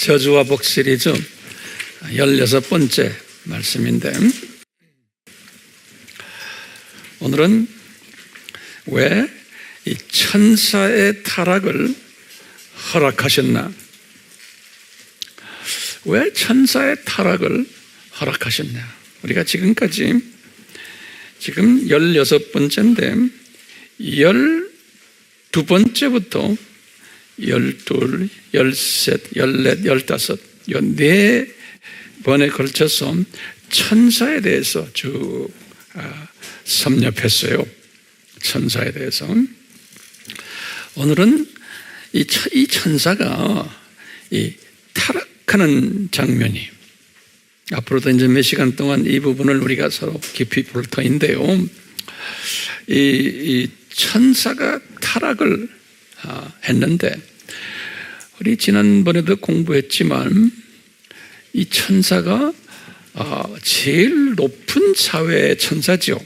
저주와 복 시리즈 16번째 말씀인데, 오늘은 왜 이 천사의 타락을 허락하셨나? 왜 천사의 타락을 허락하셨냐? 우리가 지금까지 지금 16번째인데 12번째부터 12, 13, 14, 15 이 4번에 걸쳐서 천사에 대해서 쭉 섭렵했어요. 천사에 대해서. 오늘은 이 천사가 이 타락하는 장면이, 앞으로도 이제 몇 시간 동안 이 부분을 우리가 서로 깊이 볼 터인데요. 이 천사가 타락을 했는데, 우리 지난번에도 공부했지만 이 천사가 제일 높은 사회의 천사죠.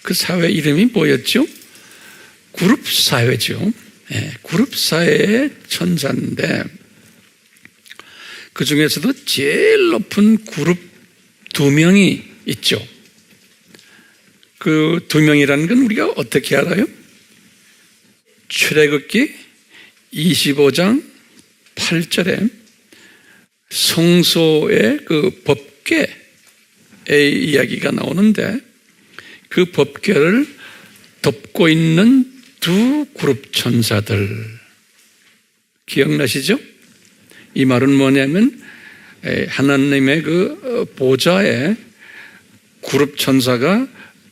그 사회 이름이 뭐였죠? 그룹 사회죠. 네, 그룹 사회의 천사인데, 그 중에서도 제일 높은 그룹 2명이 있죠. 그 2명이라는 건 우리가 어떻게 알아요? 출애굽기 25장 8절에 성소의 그 법궤의 이야기가 나오는데, 그 법궤를 덮고 있는 2 그룹 천사들 기억나시죠? 이 말은 뭐냐면 하나님의 그 보좌에 그룹 천사가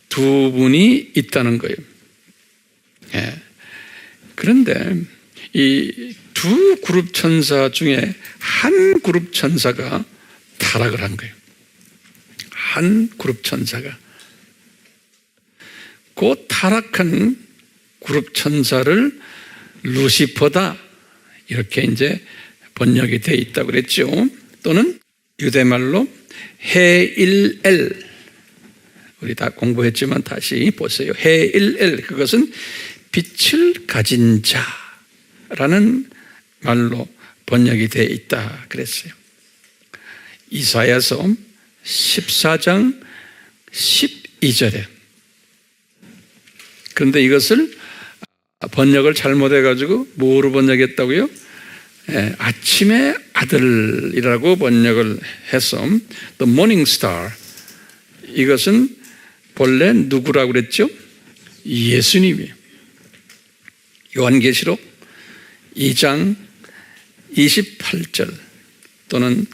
2분이 있다는 거예요. 그런데 이 2 그룹 천사 중에 한 그룹 천사가 타락을 한 거예요. 한 그룹 천사가. 그 타락한 그룹 천사를 루시퍼다, 이렇게 이제 번역이 되어 있다고 그랬죠. 또는 유대말로 헤일엘, 우리 다 공부했지만 다시 보세요. 헤일엘, 그것은 빛을 가진 자라는 말로 번역이 되어 있다 그랬어요. 이사야서 14장 12절에. 그런데 이것을 번역을 잘못해가지고 뭐로 번역했다고요? 아침의 아들이라고 번역을 해서 The Morning Star, 이것은 본래 누구라고 그랬죠? 예수님이에요. 요한계시록 2장 28절 또는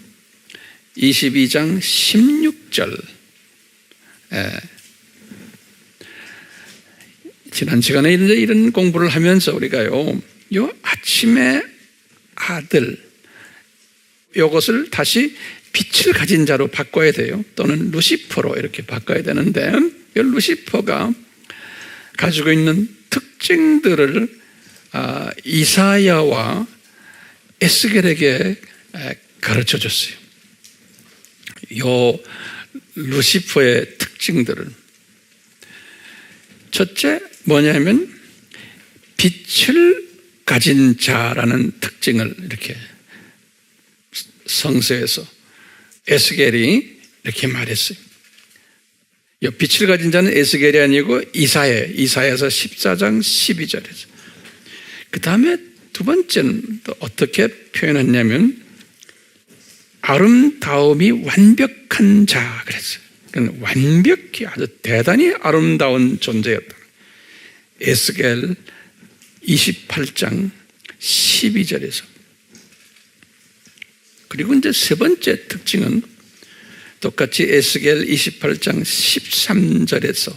22장 16절. 지난 시간에 이제 이런 공부를 하면서 우리가요, 요 아침의 아들, 요것을 다시 빛을 가진 자로 바꿔야 돼요. 또는 루시퍼로 이렇게 바꿔야 되는데, 이 루시퍼가 가지고 있는 특징들을 이사야와 에스겔에게 가르쳐 줬어요. 요 루시퍼의 특징들을. 첫째 뭐냐면 빛을 가진 자라는 특징을 이렇게 성서에서 에스겔이 이렇게 말했어요. 이 빛을 가진 자는 에스겔이 아니고 이사야서 14장 12절에서. 그 다음에 두 번째는 또 어떻게 표현했냐면 아름다움이 완벽한 자 그랬어요. 그러니까 완벽히 아주 대단히 아름다운 존재였다. 에스겔 28장 12절에서. 그리고 이제 세 번째 특징은 똑같이 에스겔 28장 13절에서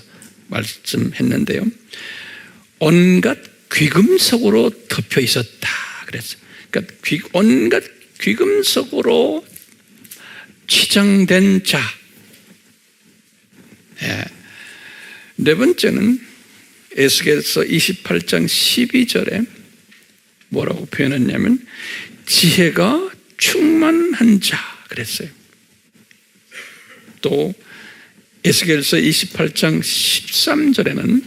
말씀했는데요. 온갖 귀금속으로 덮여 있었다 그랬어요. 그러니까 온갖 귀금속으로 치장된 자. 네 번째는 에스겔서 28장 12절에 뭐라고 표현했냐면 지혜가 충만한 자 그랬어요. 또 에스겔서 28장 13절에는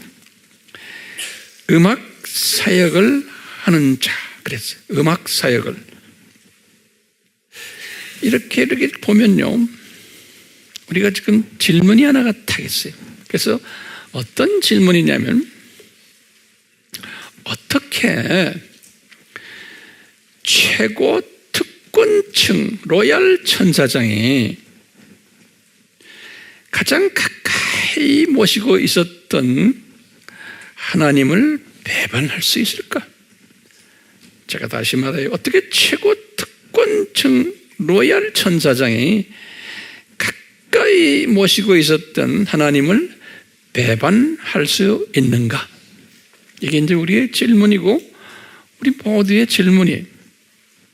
음악 사역을 하는 자 그랬어요. 음악 사역을. 이렇게 보면요, 우리가 지금 질문이 하나가 타겠어요. 그래서 어떤 질문이냐면, 어떻게 최고 특권층 로얄 천사장이 가장 가까이 모시고 있었던 하나님을 배반할 수 있을까? 제가 다시 말해요. 어떻게 최고 특권층 로얄 천사장이 가까이 모시고 있었던 하나님을 배반할 수 있는가? 이게 이제 우리의 질문이고 우리 모두의 질문이에요.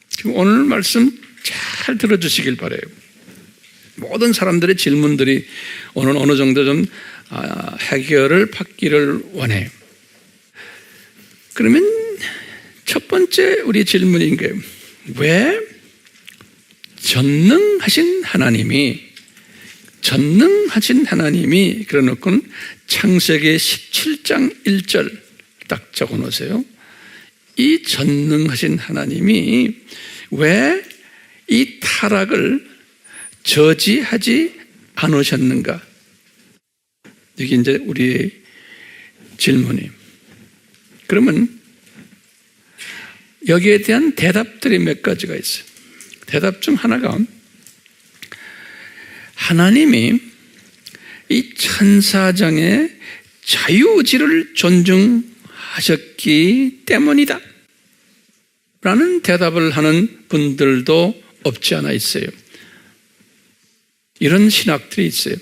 지금 오늘 말씀 잘 들어주시길 바라요. 모든 사람들의 질문들이 오늘 어느 정도 좀 해결을 받기를 원해요. 그러면 첫 번째 우리 질문인 게, 왜 전능하신 하나님이 그래놓고는 창세기 17장 1절 딱 적어 놓으세요. 이 전능하신 하나님이 왜 이 타락을 저지하지 않으셨는가? 이게 이제 우리의 질문이에요. 그러면 여기에 대한 대답들이 몇 가지가 있어요. 대답 중 하나가, 하나님이 이 천사장의 자유의지를 존중하셨기 때문이다 라는 대답을 하는 분들도 없지 않아 있어요. 이런 신학들이 있어요.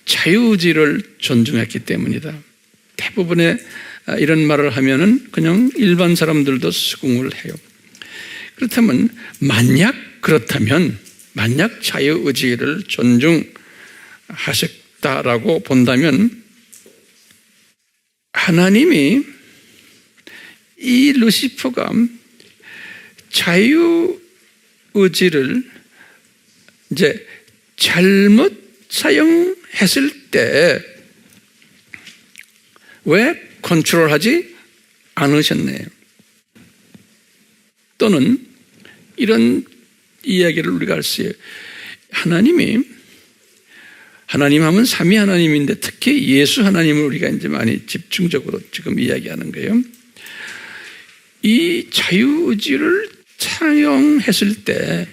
자유의지를 존중했기 때문이다. 대부분의 이런 말을 하면은 그냥 일반 사람들도 수긍을 해요. 그렇다면 만약 자유의지를 존중하셨다라고 본다면, 하나님이 이 루시퍼가 자유의지를 이제 잘못 사용했을 때 왜 컨트롤하지 않으셨네요. 또는 이런 이야기를 우리가 할 수 있어요. 하나님 하면 삼위 하나님인데 특히 예수 하나님을 우리가 이제 많이 집중적으로 지금 이야기하는 거예요. 이 자유의지를 사용했을 때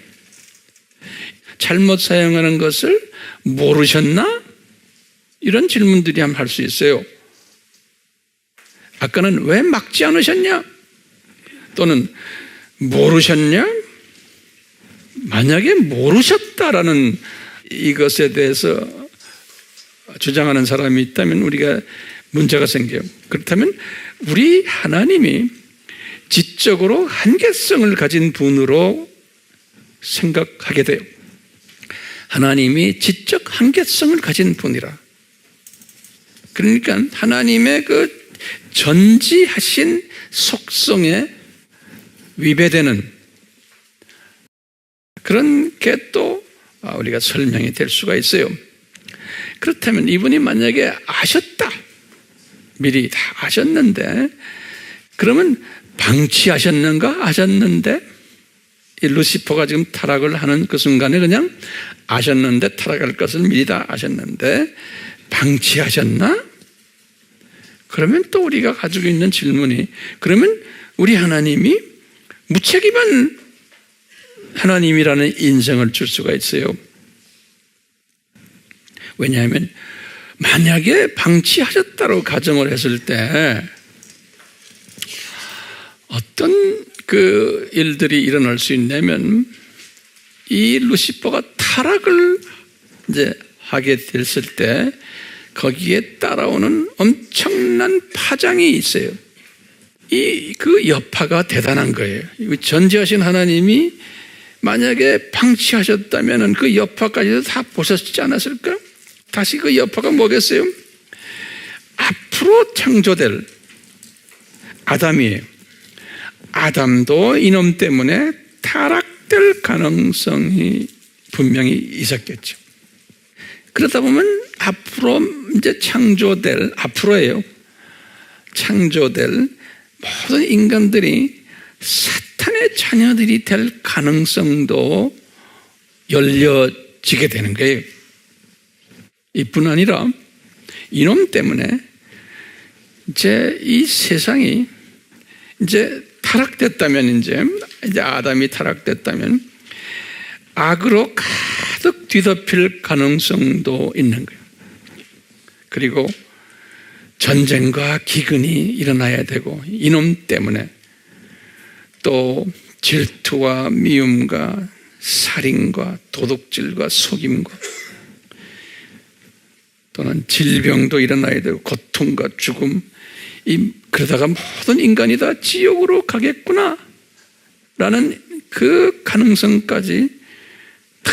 잘못 사용하는 것을 모르셨나? 이런 질문들이 한번 할 수 있어요. 아까는 왜 막지 않으셨냐? 또는 모르셨냐? 만약에 모르셨다라는 이것에 대해서 주장하는 사람이 있다면 우리가 문제가 생겨요. 그렇다면 우리 하나님이 지적으로 한계성을 가진 분으로 생각하게 돼요. 하나님이 지적 한계성을 가진 분이라. 그러니까 하나님의 그 전지하신 속성에 위배되는 그런 게 또 우리가 설명이 될 수가 있어요. 그렇다면 이분이 만약에 아셨다, 미리 다 아셨는데, 그러면 방치하셨는가? 아셨는데, 이 루시퍼가 지금 타락을 하는 그 순간에 그냥 아셨는데, 타락할 것을 미리 다 아셨는데 방치하셨나? 그러면 또 우리가 가지고 있는 질문이, 그러면 우리 하나님이 무책임한 하나님이라는 인정을 줄 수가 있어요. 왜냐하면 만약에 방치하셨다고 가정을 했을 때 어떤 그 일들이 일어날 수 있냐면, 이 루시퍼가 타락을 이제 하게 됐을 때 거기에 따라오는 엄청난 파장이 있어요. 그 여파가 대단한 거예요. 전지하신 하나님이 만약에 방치하셨다면 그 여파까지도 다 보셨지 않았을까? 다시 그 여파가 뭐겠어요? 앞으로 창조될 아담이에요. 아담도 이놈 때문에 타락될 가능성이 분명히 있었겠죠. 그러다 보면 앞으로 이제 창조될 모든 인간들이 사탄의 자녀들이 될 가능성도 열려지게 되는 거예요. 이뿐 아니라 이놈 때문에 이제 이 세상이 이제 타락됐다면, 이제 아담이 타락됐다면 악으로 가득 뒤덮일 가능성도 있는 거예요. 그리고 전쟁과 기근이 일어나야 되고, 이놈 때문에 또 질투와 미움과 살인과 도둑질과 속임과 또는 질병도 일어나야 되고, 고통과 죽음, 그러다가 모든 인간이 다 지옥으로 가겠구나 라는 그 가능성까지 다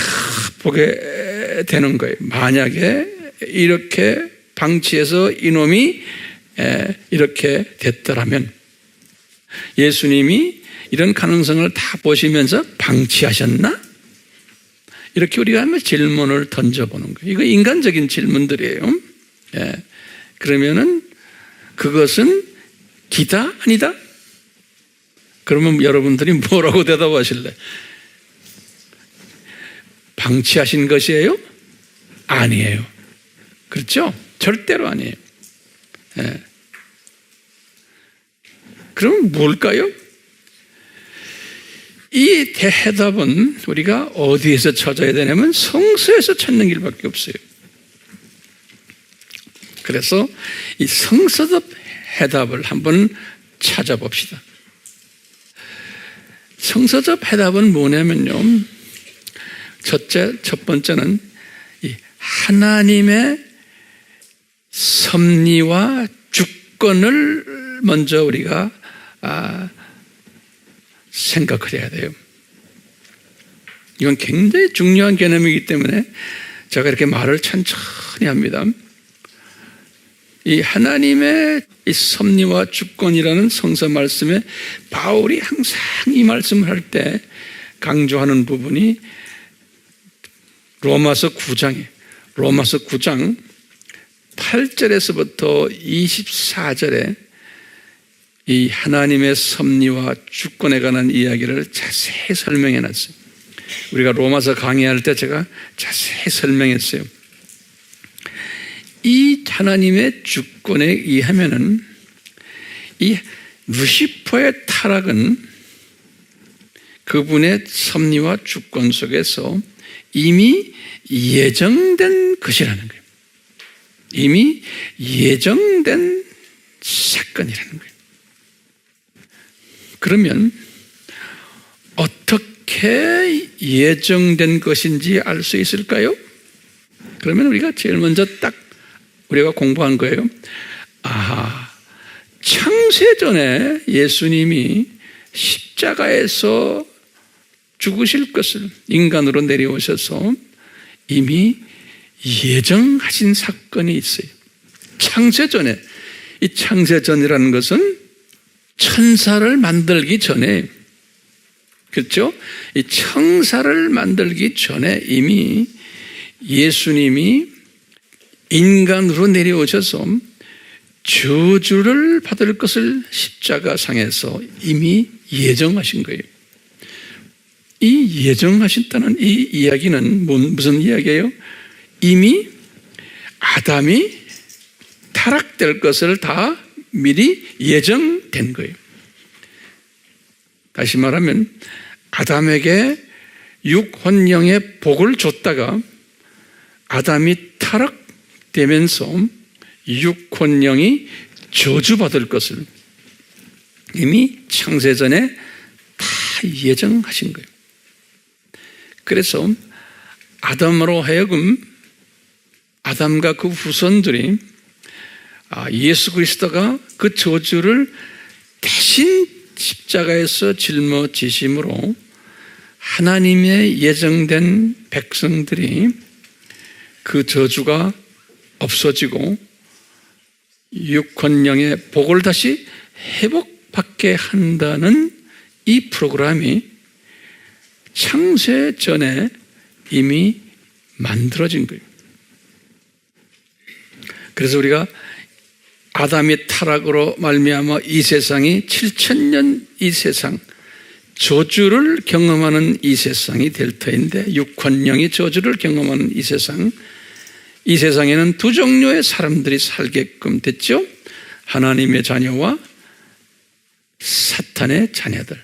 보게 되는 거예요. 만약에 이렇게 방치해서 이놈이 이렇게 됐더라면, 예수님이 이런 가능성을 다 보시면서 방치하셨나? 이렇게 우리가 한번 질문을 던져보는 거예요. 이거 인간적인 질문들이에요. 그러면은 그것은 기다? 아니다? 그러면 여러분들이 뭐라고 대답하실래? 방치하신 것이에요? 아니에요. 그렇죠? 절대로 아니에요. 그럼 뭘까요? 이 대해답은 우리가 어디에서 찾아야 되냐면 성서에서 찾는 길밖에 없어요. 그래서 이 성서적 해답을 한번 찾아봅시다. 성서적 해답은 뭐냐면요, 첫 번째는 이 하나님의 섭리와 주권을 먼저 우리가 생각해야 돼요. 이건 굉장히 중요한 개념이기 때문에 제가 이렇게 말을 천천히 합니다. 이 하나님의 이 섭리와 주권이라는 성서 말씀에 바울이 항상 이 말씀을 할 때 강조하는 부분이 로마서 9장 8절에서부터 24절에 이 하나님의 섭리와 주권에 관한 이야기를 자세히 설명해 놨어요. 우리가 로마서 강의할 때 제가 자세히 설명했어요. 이 하나님의 주권에 의하면은 이 루시퍼의 타락은 그분의 섭리와 주권 속에서 이미 예정된 것이라는 거예요. 이미 예정된 사건이라는 거예요. 그러면 어떻게 예정된 것인지 알 수 있을까요? 그러면 우리가 제일 먼저 딱 우리가 공부한 거예요. 창세전에 예수님이 십자가에서 죽으실 것을 인간으로 내려오셔서 이미 예정하신 사건이 있어요. 창세전에, 이 창세전이라는 것은 천사를 만들기 전에, 그렇죠? 이 천사를 만들기 전에 이미 예수님이 인간으로 내려오셔서 저주를 받을 것을 십자가상에서 이미 예정하신 거예요. 이 예정하신다는 이 이야기는 무슨 이야기예요? 이미 아담이 타락될 것을 다 미리 예정된 거예요. 다시 말하면 아담에게 육혼령의 복을 줬다가 아담이 타락되면서 육혼령이 저주받을 것을 이미 창세전에 다 예정하신 거예요. 그래서 아담으로 하여금 아담과 그 후손들이 예수 그리스도가 그 저주를 대신 십자가에서 짊어지심으로 하나님의 예정된 백성들이 그 저주가 없어지고 육혼령의 복을 다시 회복받게 한다는 이 프로그램이 창세 전에 이미 만들어진 거예요. 그래서 우리가 아담의 타락으로 말미암아 이 세상이 7,000년 이 세상 저주를 경험하는 이 세상이 될 터인데, 육환영이 저주를 경험하는 이 세상, 이 세상에는 두 종류의 사람들이 살게끔 됐죠. 하나님의 자녀와 사탄의 자녀들.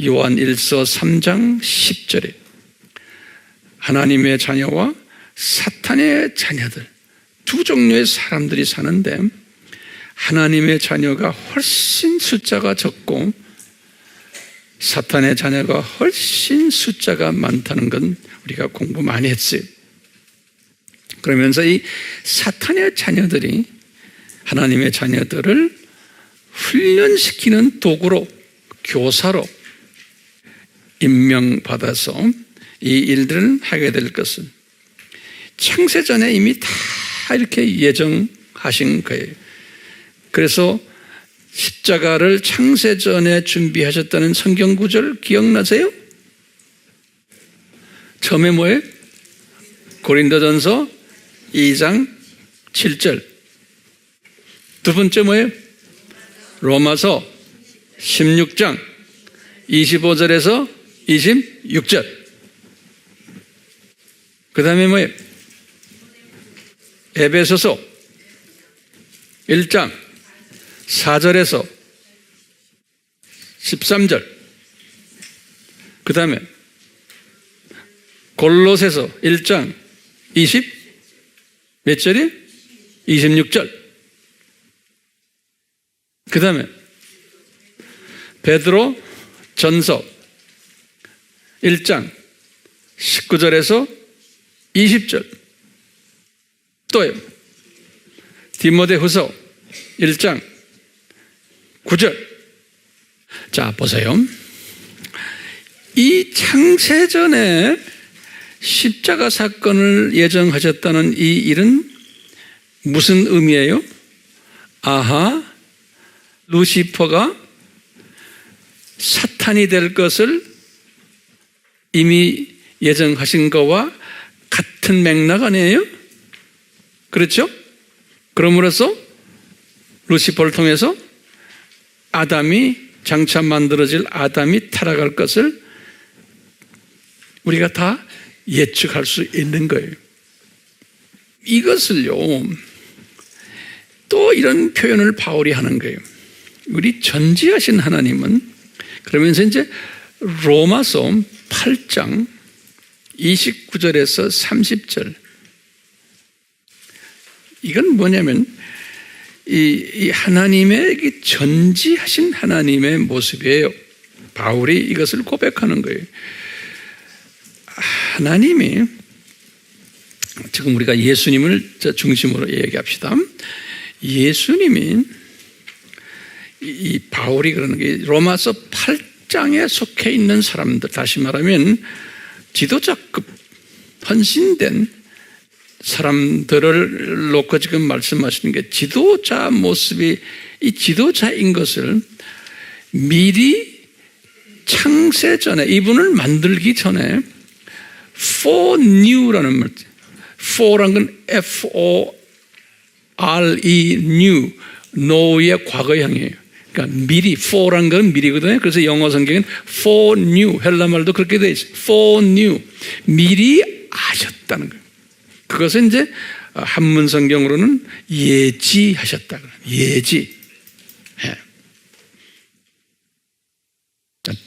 요한 1서 3장 10절에 하나님의 자녀와 사탄의 자녀들, 두 종류의 사람들이 사는데, 하나님의 자녀가 훨씬 숫자가 적고 사탄의 자녀가 훨씬 숫자가 많다는 건 우리가 공부 많이 했어요. 그러면서 이 사탄의 자녀들이 하나님의 자녀들을 훈련시키는 도구로, 교사로 임명받아서 이 일들을 하게 될 것은 창세전에 이미 다 이렇게 예정하신 거예요. 그래서 십자가를 창세전에 준비하셨다는 성경 구절 기억나세요? 처음에 뭐예요? 고린도전서 2장 7절. 두 번째 뭐예요? 로마서 16장 25절에서 26절. 그 다음에 뭐예요? 에베소서 1장 4절에서 13절. 그 다음에 골로새서 1장 몇 절이? 26절. 그 다음에 베드로 전서 1장 19절에서 20절. 또요, 디모데후서 1장 9절. 자, 보세요. 이 창세전에 십자가 사건을 예정하셨다는 이 일은 무슨 의미예요? 아하, 루시퍼가 사탄이 될 것을 이미 예정하신 거와 같은 맥락 아니에요? 그렇죠? 그럼으로써 루시퍼를 통해서 장차 만들어질 아담이 타락할 것을 우리가 다 예측할 수 있는 거예요. 이것을요, 또 이런 표현을 바울이 하는 거예요. 우리 전지하신 하나님은, 그러면서 이제 로마서 8장 29절에서 30절. 이건 뭐냐면, 이 하나님의 전지하신 하나님의 모습이에요. 바울이 이것을 고백하는 거예요. 하나님이, 지금 우리가 예수님을 중심으로 얘기합시다. 예수님이, 이 바울이 그러는 게 로마서 8장에 속해 있는 사람들, 다시 말하면 지도자급 헌신된 사람들을 놓고 지금 말씀하시는 게, 지도자 모습이 이 지도자인 것을 미리 창세전에, 이분을 만들기 전에 foreknew라는 말, fore란 건 F-O-R-E, new, know의 과거형이에요. 그러니까 미리, fore란 건 미리거든요. 그래서 영어 성경은 foreknew, 헬라 말도 그렇게 되어 있어요. foreknew, 미리 아셨다는 거예요. 그것은 이제 한문 성경으로는 예지하셨다. 예지.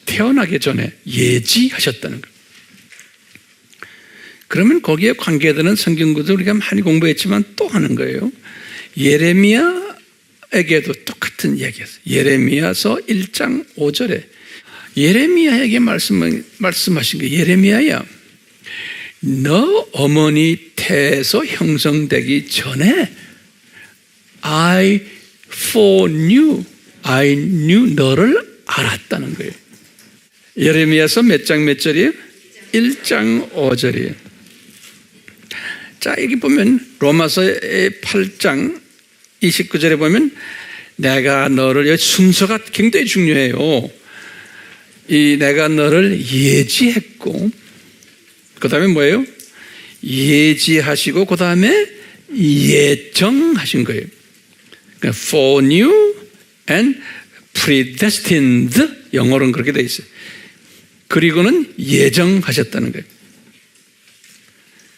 태어나기 전에 예지하셨다는 거예요. 그러면 거기에 관계되는 성경 구절 우리가 많이 공부했지만 또 하는 거예요. 예레미야에게도 똑같은 얘기였어요. 예레미야서 1장 5절에 예레미야에게 말씀하신 게, 예레미야야, 너 어머니 태에서 형성되기 전에 I foreknew, I knew, 너를 알았다는 거예요. 예레미야서 몇 장 몇 절이에요? 1장 5절이에요. 자, 여기 보면 로마서의 8장 29절에 보면 내가 너를, 순서가 굉장히 중요해요. 내가 너를 예지했고, 그 다음에 뭐예요? 예지하시고, 그 다음에 예정하신 거예요. 그러니까 foreknew and predestined, 영어로는 그렇게 돼 있어요. 그리고는 예정하셨다는 거예요.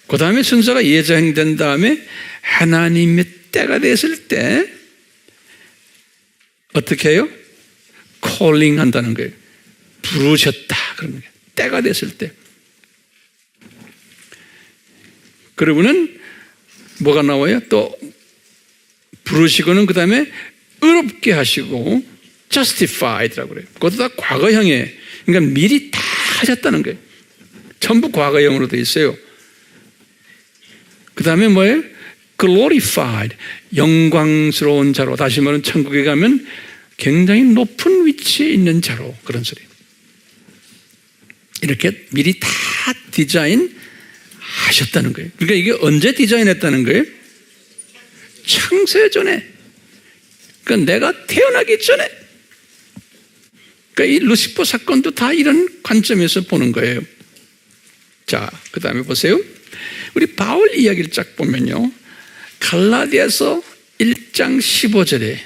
그 다음에 순서가 예정된 다음에 하나님의 때가 됐을 때 어떻게 해요? 콜링 한다는 거예요. 부르셨다. 그런 거예요. 때가 됐을 때. 그리고는 뭐가 나와요? 또 부르시고는 그 다음에 의롭게 하시고 justified라고 그래요. 그것도 다 과거형이에요. 그러니까 미리 다 하셨다는 거예요. 전부 과거형으로 되어 있어요. 그 다음에 뭐예요? glorified, 영광스러운 자로. 다시 말하면 천국에 가면 굉장히 높은 위치에 있는 자로. 그런 소리. 이렇게 미리 다 디자인 하셨다는 거예요. 그러니까 이게 언제 디자인했다는 거예요? 창세 전에. 그러니까 내가 태어나기 전에. 그러니까 이 루시퍼 사건도 다 이런 관점에서 보는 거예요. 자, 그 다음에 보세요. 우리 바울 이야기를 쫙 보면요. 갈라디아서 1장 15절에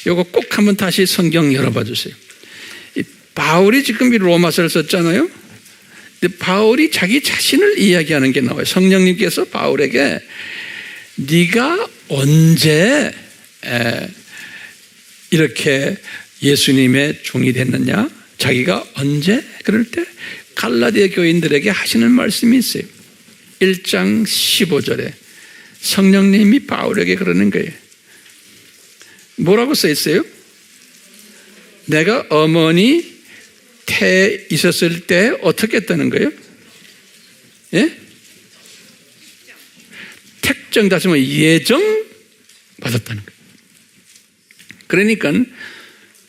이거 꼭 한번 다시 성경 열어봐 주세요. 바울이 지금 이 로마서를 썼잖아요. 근데 바울이 자기 자신을 이야기하는 게 나와요. 성령님께서 바울에게 네가 언제 이렇게 예수님의 종이 됐느냐? 자기가 언제? 그럴 때 갈라디아 교인들에게 하시는 말씀이 있어요. 1장 15절에 성령님이 바울에게 그러는 거예요. 뭐라고 써 있어요? 내가 어머니 태에 있었을 때 어떻게 했다는 거예요? 예? 택정, 다시 말하면 예정 받았다는 거예요. 그러니까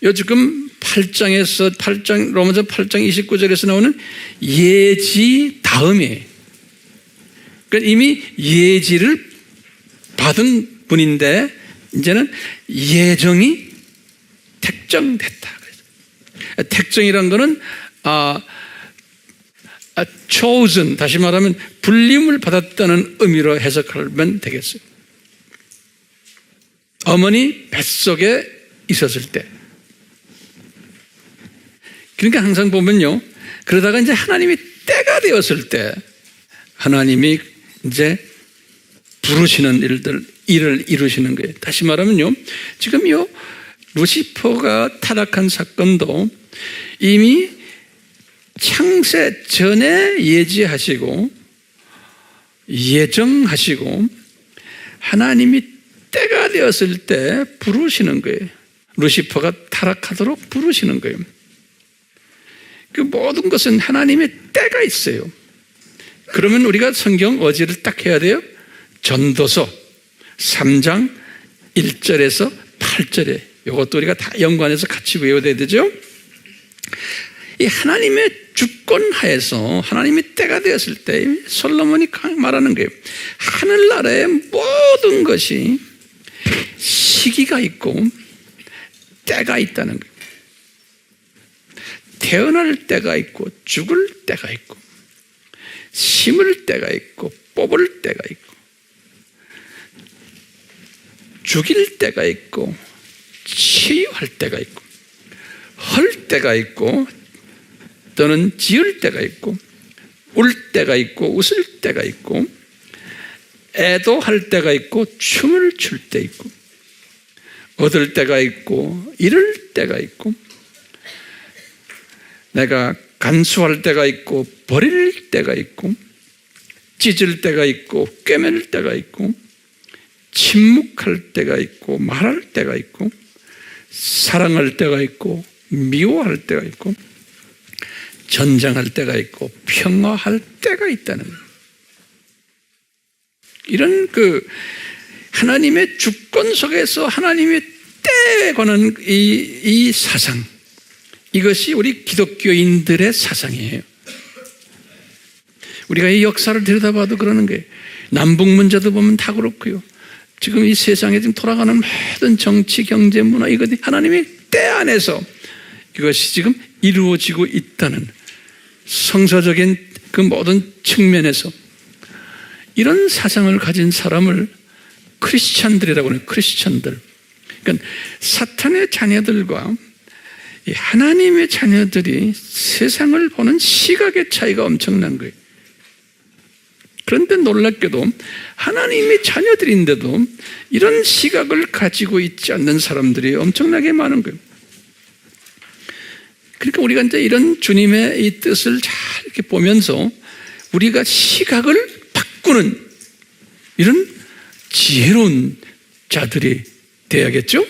요 지금 8장 로마서 8장 29절에서 나오는 예지 다음에, 그러니까 이미 예지를 받은 분인데 이제는 예정이 택정됐다. 택정이란 거는 chosen, 다시 말하면 불림을 받았다는 의미로 해석하면 되겠어요. 어머니 뱃속에 있었을 때. 그러니까 항상 보면요, 그러다가 이제 하나님이 때가 되었을 때 하나님이 이제 부르시는 일을 이루시는 거예요. 다시 말하면요, 지금 요 루시퍼가 타락한 사건도 이미 창세 전에 예지하시고 예정하시고 하나님이 때가 되었을 때 부르시는 거예요. 루시퍼가 타락하도록 부르시는 거예요. 그 모든 것은 하나님의 때가 있어요. 그러면 우리가 성경 어지를 딱 해야 돼요. 전도서 3장 1절에서 8절에 이것도 우리가 다 연관해서 같이 외워야 되죠. 이 하나님의 주권 하에서 하나님의 때가 되었을 때 솔로몬이 말하는 거예요. 하늘나라의 모든 것이 시기가 있고 때가 있다는 거예요. 태어날 때가 있고 죽을 때가 있고 심을 때가 있고 뽑을 때가 있고 죽일 때가 있고 치유할 때가 있고 헐 때가 있고 또는 지을 때가 있고 울 때가 있고 웃을 때가 있고 애도할 때가 있고 춤을 출 때 있고 얻을 때가 있고 잃을 때가 있고 내가 간수할 때가 있고 버릴 때가 있고 찢을 때가 있고 꿰맬 때가 있고 침묵할 때가 있고 말할 때가 있고 사랑할 때가 있고 미워할 때가 있고 전쟁할 때가 있고 평화할 때가 있다는 거예요. 이런 하나님의 주권 속에서 하나님의 때에 관한 이 사상, 이것이 우리 기독교인들의 사상이에요. 우리가 이 역사를 들여다봐도 그러는 거예요. 남북 문제도 보면 다 그렇고요. 지금 이 세상에 지금 돌아가는 모든 정치, 경제, 문화, 이것이 하나님의 때 안에서 이것이 지금 이루어지고 있다는 성서적인 그 모든 측면에서 이런 사상을 가진 사람을 크리스찬들이라고 해요. 크리스찬들. 그러니까 사탄의 자녀들과 이 하나님의 자녀들이 세상을 보는 시각의 차이가 엄청난 거예요. 그런데 놀랍게도 하나님의 자녀들인데도 이런 시각을 가지고 있지 않는 사람들이 엄청나게 많은 거예요. 그러니까 우리가 이제 이런 주님의 이 뜻을 잘 이렇게 보면서 우리가 시각을 바꾸는 이런 지혜로운 자들이 돼야겠죠?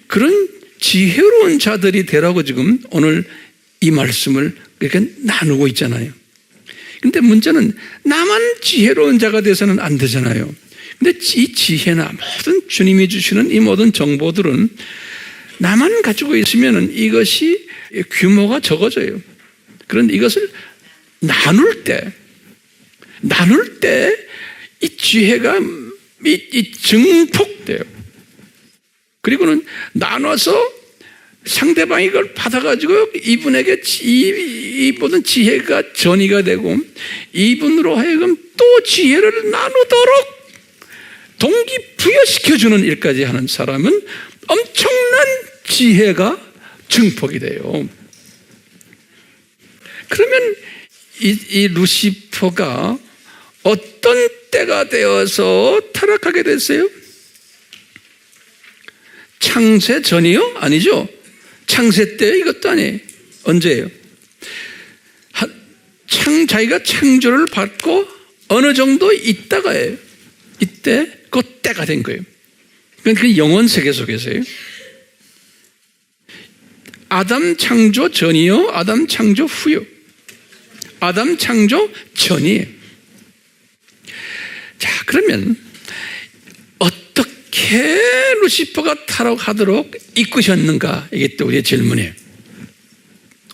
그런 지혜로운 자들이 되라고 지금 오늘 이 말씀을 이렇게 나누고 있잖아요. 근데 문제는 나만 지혜로운 자가 돼서는 안 되잖아요. 근데 이 지혜나 모든 주님이 주시는 이 모든 정보들은 나만 가지고 있으면 이것이 규모가 적어져요. 그런데 이것을 나눌 때 이 지혜가 증폭돼요. 그리고는 나눠서 상대방이 이걸 받아가지고 이분에게 이 모든 지혜가 전이가 되고 이분으로 하여금 또 지혜를 나누도록 동기부여시켜주는 일까지 하는 사람은 엄청난 지혜가 증폭이 돼요. 그러면 이 루시퍼가 어떤 때가 되어서 타락하게 됐어요? 창세 전이요? 아니죠. 창세 때 이것도 아니에요. 언제예요? 자기가 창조를 받고 어느 정도 있다가예요. 이때 그 때가 된 거예요. 그러니까 영원 세계 속에서요. 아담 창조 전이요? 아담 창조 후요? 아담 창조 전이에요. 자, 그러면 어떻게 루시퍼가 타락하도록 이끄셨는가? 이게 또 우리의 질문이에요.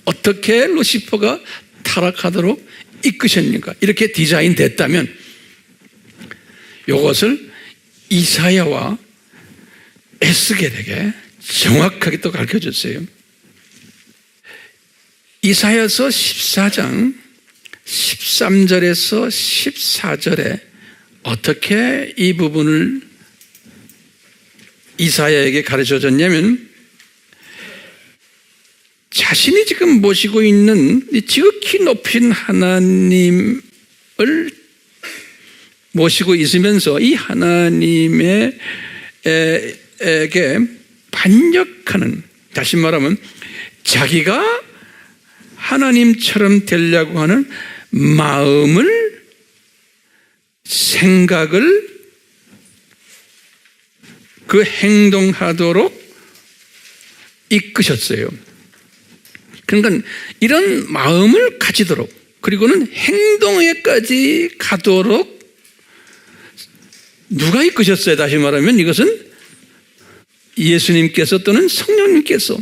어떻게 루시퍼가 타락하도록 이끄셨는가? 이렇게 디자인 됐다면 이것을 이사야와 에스겔에게 정확하게 또 가르쳐줬어요. 이사야서 14장 13절에서 14절에 어떻게 이 부분을 이사야에게 가르쳐줬냐면, 자신이 지금 모시고 있는 지극히 높인 하나님을 모시고 있으면서 이 하나님에게 반역하는, 다시 말하면 자기가 하나님처럼 되려고 하는 마음을, 생각을 그 행동하도록 이끄셨어요. 그러니까 이런 마음을 가지도록, 그리고는 행동에까지 가도록 누가 이끄셨어요? 다시 말하면 이것은 예수님께서 또는 성령님께서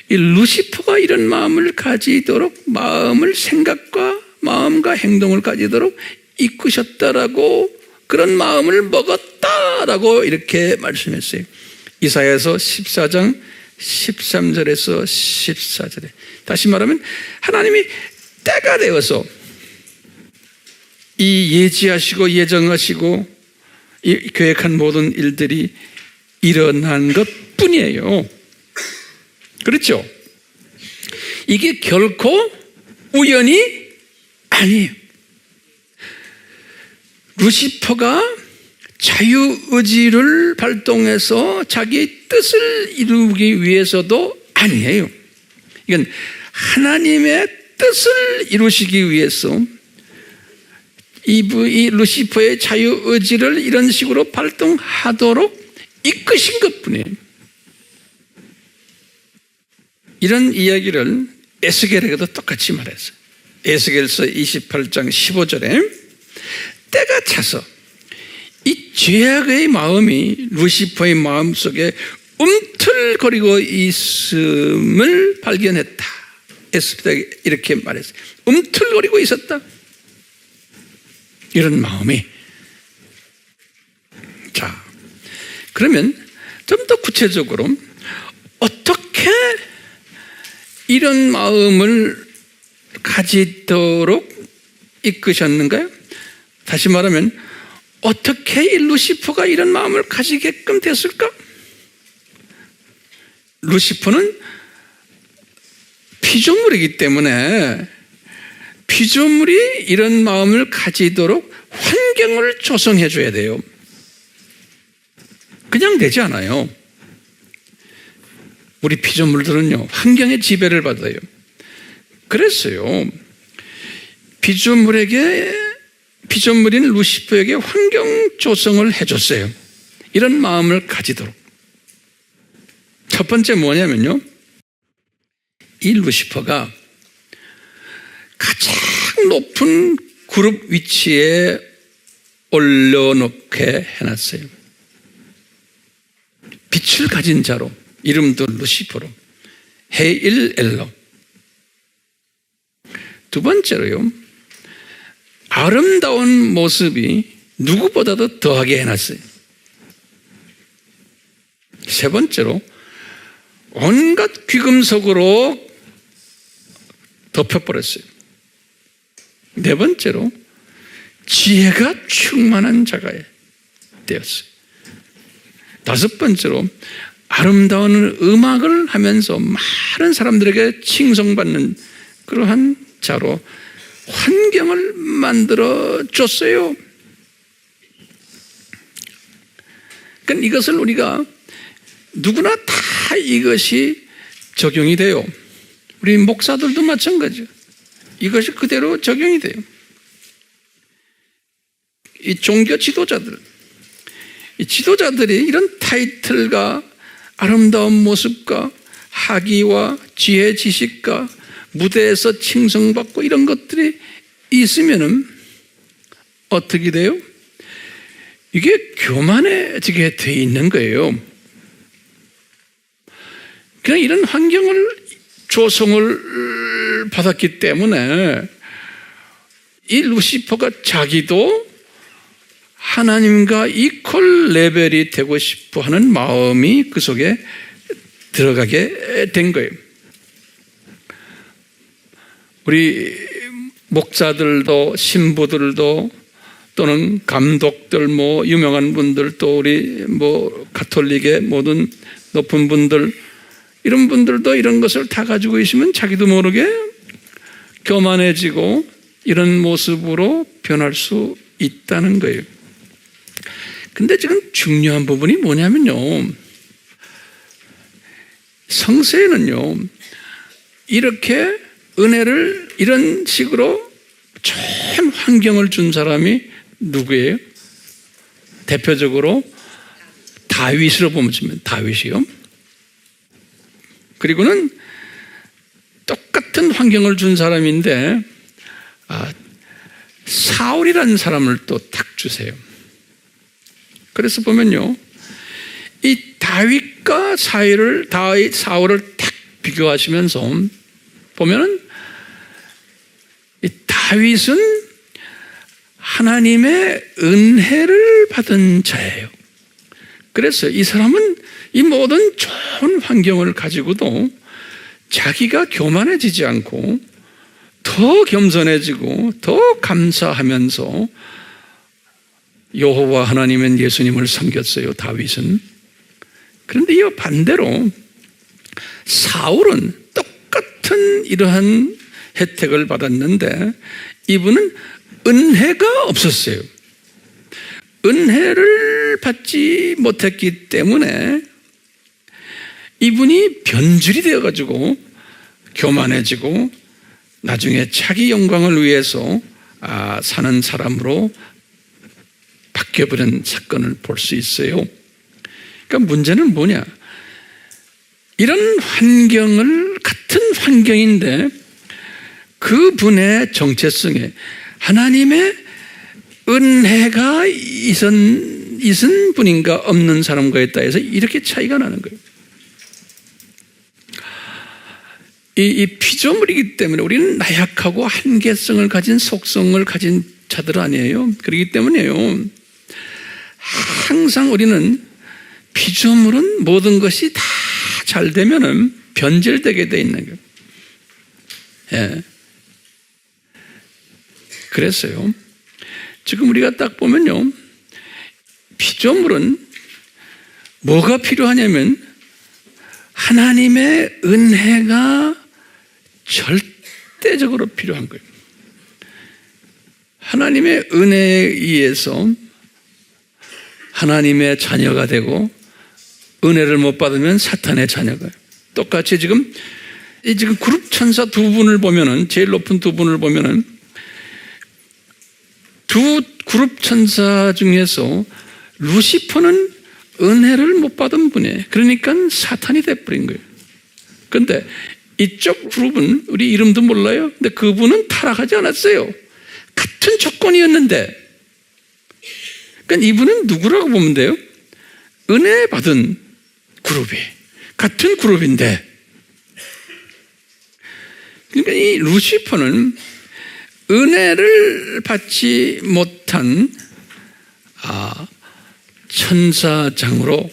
이 루시퍼가 이런 마음을 가지도록, 마음을, 생각과 마음과 행동을 가지도록 이끄셨다라고, 그런 마음을 먹었다라고 이렇게 말씀했어요. 이사야서 14장 13절에서 14절에 다시 말하면 하나님이 때가 되어서 이 예지하시고 예정하시고 이 계획한 모든 일들이 일어난 것 뿐이에요. 그렇죠? 이게 결코 우연이 아니에요. 루시퍼가 자유의지를 발동해서 자기의 뜻을 이루기 위해서도 아니에요. 이건 하나님의 뜻을 이루시기 위해서 이 루시퍼의 자유의지를 이런 식으로 발동하도록 이끄신 것뿐이에요. 이런 이야기를 에스겔에게도 똑같이 말했어요. 에스겔서 28장 15절에 때가 차서 이 죄악의 마음이 루시퍼의 마음속에 움틀거리고 있음을 발견했다. 에스겔에게 이렇게 말했어요. 움틀거리고 있었다. 이런 마음이. 자, 그러면 좀 더 구체적으로 어떻게 이런 마음을 가지도록 이끄셨는가요? 다시 말하면 어떻게 이 루시퍼가 이런 마음을 가지게끔 됐을까? 루시퍼는 피조물이기 때문에 피조물이 이런 마음을 가지도록 환경을 조성해 줘야 돼요. 그냥 되지 않아요. 우리 피조물들은요, 환경의 지배를 받아요. 그랬어요. 피조물인 루시퍼에게 환경 조성을 해줬어요. 이런 마음을 가지도록. 첫 번째 뭐냐면요, 이 루시퍼가 가장 높은 그룹 위치에 올려놓게 해놨어요. 빛을 가진 자로, 이름도 루시퍼로, 헤일 엘로. 두 번째로요, 아름다운 모습이 누구보다도 더하게 해놨어요. 세 번째로, 온갖 귀금속으로 덮여버렸어요. 네 번째로, 지혜가 충만한 자가 되었어요. 다섯 번째로, 아름다운 음악을 하면서 많은 사람들에게 칭송받는 그러한 자로 환경을 만들어 줬어요. 그러니까 이것을 우리가 누구나 다 이것이 적용이 돼요. 우리 목사들도 마찬가지죠. 이것이 그대로 적용이 돼요. 이 종교 지도자들, 이 지도자들이 이런 타이틀과 아름다운 모습과 학위와 지혜 지식과 무대에서 칭송받고 이런 것들이 있으면은 어떻게 돼요? 이게 교만해지게 돼 있는 거예요. 그냥 이런 환경을 조성을 받았기 때문에 이 루시퍼가 자기도 하나님과 이퀄 레벨이 되고 싶어 하는 마음이 그 속에 들어가게 된 거예요. 우리 목사들도 신부들도 또는 감독들 유명한 분들 또 우리 가톨릭의 모든 높은 분들 이런 분들도 이런 것을 다 가지고 있으면 자기도 모르게 교만해지고 이런 모습으로 변할 수 있다는 거예요. 근데 지금 중요한 부분이 뭐냐면요, 성서에는요 이렇게 은혜를 이런 식으로 좋은 환경을 준 사람이 누구예요? 대표적으로 다윗으로 보면 다윗이요. 그리고는 똑같은 환경을 준 사람인데 사울이라는 사람을 또 딱 주세요. 그래서 보면요, 이 다윗과 사울을 딱 비교하시면서 보면은 이 다윗은 하나님의 은혜를 받은 자예요. 그래서 이 사람은 이 모든 좋은 환경을 가지고도 자기가 교만해지지 않고 더 겸손해지고 더 감사하면서 여호와 하나님은 예수님을 섬겼어요, 다윗은. 그런데 이 반대로 사울은 똑같은 이러한 혜택을 받았는데 이분은 은혜가 없었어요. 은혜를 받지 못했기 때문에 이분이 변질이 되어가지고 교만해지고 나중에 자기 영광을 위해서 사는 사람으로 바뀌어버린 사건을 볼 수 있어요. 그러니까 문제는 뭐냐? 이런 환경을 같은 환경인데 그분의 정체성에 하나님의 은혜가 있은 분인가 없는 사람과에 따라서 이렇게 차이가 나는 거예요. 이 피조물이기 때문에 우리는 나약하고 한계성을 가진 속성을 가진 자들 아니에요. 그렇기 때문에요, 항상 우리는 피조물은 모든 것이 다 잘 되면은 변질되게 돼 있는 거예요. 예. 그랬어요. 지금 우리가 딱 보면요, 피조물은 뭐가 필요하냐면 하나님의 은혜가 절대적으로 필요한 거예요. 하나님의 은혜에 의해서 하나님의 자녀가 되고 은혜를 못 받으면 사탄의 자녀가 똑같이 지금 그룹 천사 두 분을 보면은 제일 높은 두 분을 보면은 두 그룹 천사 중에서 루시퍼는 은혜를 못 받은 분이에요. 그러니까 사탄이 돼버린 거예요. 그런데 이쪽 그룹은 우리 이름도 몰라요. 근데 그분은 타락하지 않았어요. 같은 조건이었는데, 그러니까 이분은 누구라고 보면 돼요? 은혜 받은 그룹이 같은 그룹인데, 그러니까 이 루시퍼는 은혜를 받지 못한 천사장으로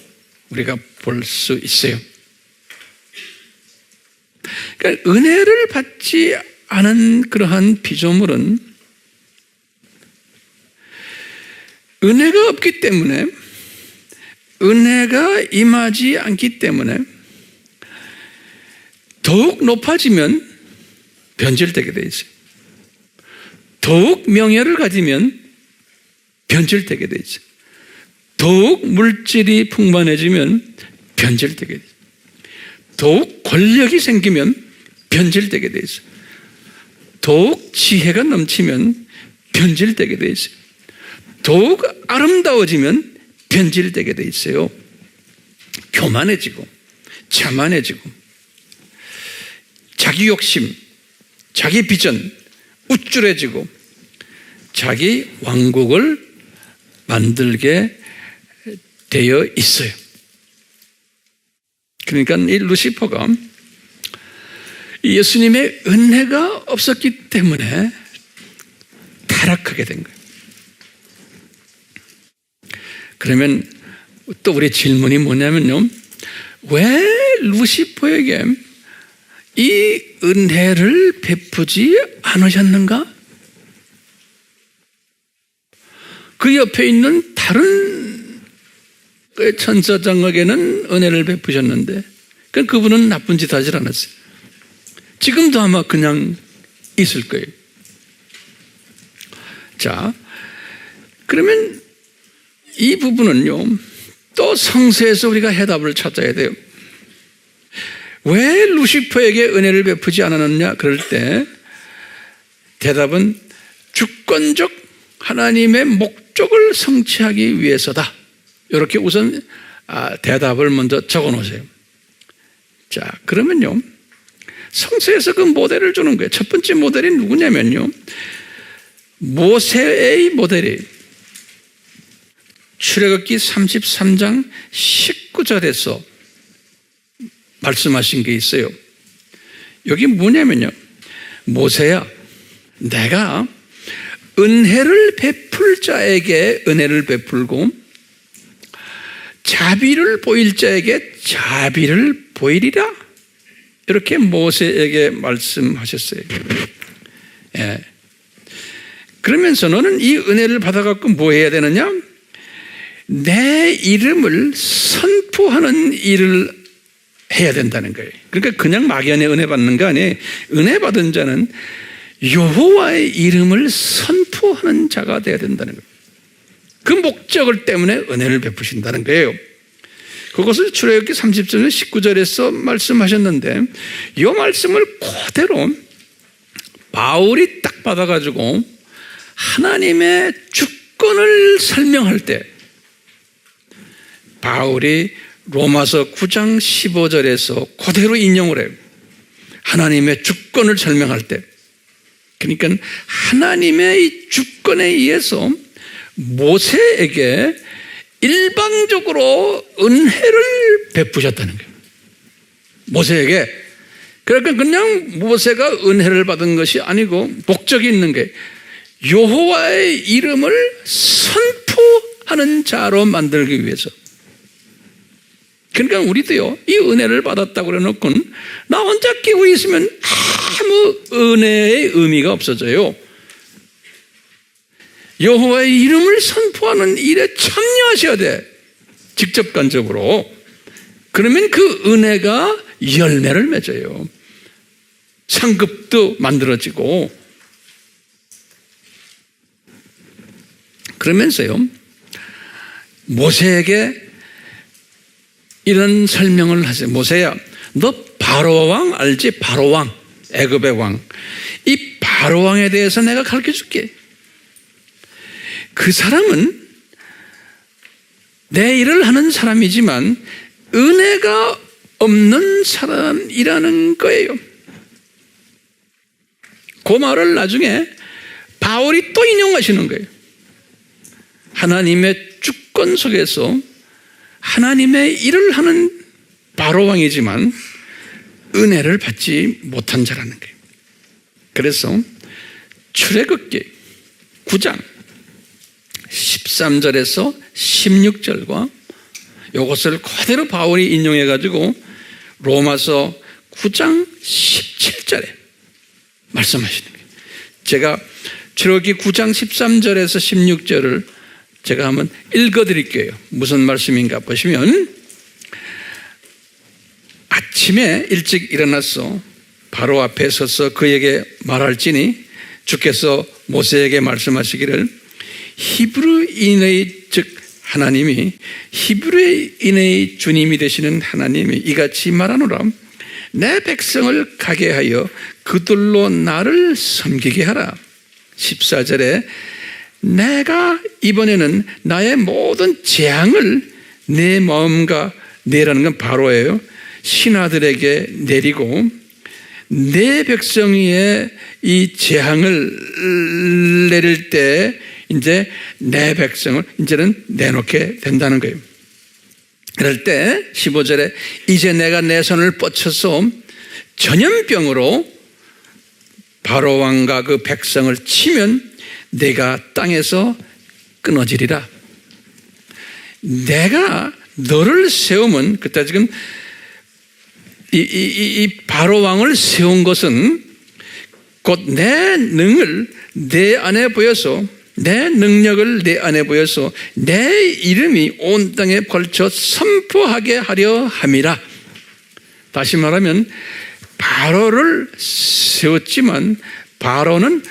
우리가 볼 수 있어요. 그러니까 은혜를 받지 않은 그러한 피조물은 은혜가 없기 때문에, 은혜가 임하지 않기 때문에 더욱 높아지면 변질되게 돼 있어요. 더욱 명예를 가지면 변질되게 돼 있어요. 더욱 물질이 풍만해지면 변질되게 돼 있어요. 더욱 권력이 생기면 변질되게 돼 있어요. 더욱 지혜가 넘치면 변질되게 돼 있어요. 더욱 아름다워지면 변질되게 돼 있어요. 교만해지고 자만해지고 자기 욕심, 자기 비전, 우쭐해지고 자기 왕국을 만들게 되어 있어요. 그러니까 이 루시퍼가 예수님의 은혜가 없었기 때문에 타락하게 된 거예요. 그러면 또 우리 질문이 뭐냐면요, 왜 루시퍼에게 이 은혜를 베푸지 않으셨는가? 그 옆에 있는 다른 천사장에게는 은혜를 베푸셨는데 그분은 나쁜 짓 하지 않았어요. 지금도 아마 그냥 있을 거예요. 자, 그러면 이 부분은요, 또 성서에서 우리가 해답을 찾아야 돼요. 왜 루시퍼에게 은혜를 베푸지 않았느냐? 그럴 때 대답은 주권적 하나님의 목적을 성취하기 위해서다. 이렇게 우선 대답을 먼저 적어 놓으세요. 자, 그러면요, 성서에서 그 모델을 주는 거예요. 첫 번째 모델이 누구냐면요, 모세의 모델이 출애굽기 33장 19절에서 말씀하신 게 있어요. 여기 뭐냐면요, 모세야, 내가 은혜를 베풀 자에게 은혜를 베풀고 자비를 보일 자에게 자비를 보이리라. 이렇게 모세에게 말씀하셨어요. 예. 그러면서 너는 이 은혜를 받아갖고 뭐 해야 되느냐? 내 이름을 선포하는 일을 해야 된다는 거예요. 그러니까 그냥 막연히 은혜 받는 거 아니에요. 은혜 받은 자는 여호와의 이름을 선포하는 자가 되어야 된다는 거예요. 그 목적을 때문에 은혜를 베푸신다는 거예요. 그것을 출애굽기 30절 19절에서 말씀하셨는데, 이 말씀을 그대로 바울이 딱 받아가지고 하나님의 주권을 설명할 때, 바울이 로마서 9장 15절에서 그대로 인용을 해요. 하나님의 주권을 설명할 때, 그러니까 하나님의 이 주권에 의해서 모세에게 일방적으로 은혜를 베푸셨다는 거예요. 모세에게. 그러니까 그냥 모세가 은혜를 받은 것이 아니고 목적이 있는 게 여호와의 이름을 선포하는 자로 만들기 위해서. 그러니까 우리도요, 이 은혜를 받았다고 그래놓고는 나 혼자 끼고 있으면 아무 은혜의 의미가 없어져요. 여호와의 이름을 선포하는 일에 참여하셔야 돼. 직접 간접으로. 그러면 그 은혜가 열매를 맺어요. 상급도 만들어지고, 그러면서요 모세에게 이런 설명을 하세요. 모세야, 너 바로왕 알지? 바로왕, 애굽의 왕. 이 바로왕에 대해서 내가 가르쳐줄게. 그 사람은 내 일을 하는 사람이지만 은혜가 없는 사람이라는 거예요. 그 말을 나중에 바울이 또 인용하시는 거예요. 하나님의 주권 속에서 하나님의 일을 하는 바로왕이지만 은혜를 받지 못한 자라는 거예요. 그래서 출애굽기 9장 13절에서 16절과 이것을 그대로 바울이 인용해가지고 로마서 9장 17절에 말씀하시는 거예요. 제가 출애굽기 9장 13절에서 16절을 제가 한번 읽어드릴게요. 무슨 말씀인가 보시면, 아침에 일찍 일어나서 바로 앞에 서서 그에게 말할지니 주께서 모세에게 말씀하시기를 히브리인의 즉 하나님이 히브리인의 주님이 되시는 하나님이 이같이 말하노라. 내 백성을 가게 하여 그들로 나를 섬기게 하라. 14절에 내가 이번에는 나의 모든 재앙을 내 마음과 내라는 건 바로예요. 신하들에게 내리고 내 백성 위에 이 재앙을 내릴 때 이제 내 백성을 이제는 내놓게 된다는 거예요. 그럴 때 15절에 이제 내가 내 손을 뻗쳐서 전염병으로 바로왕과 그 백성을 치면 내가 땅에서 끊어지리라. 내가 너를 세우면, 그때 지금 이 바로왕을 세운 것은 곧 내 능을 내 안에 보여서, 내 능력을 내 안에 보여서 내 이름이 온 땅에 걸쳐 선포하게 하려 함이라. 다시 말하면 바로를 세웠지만 바로는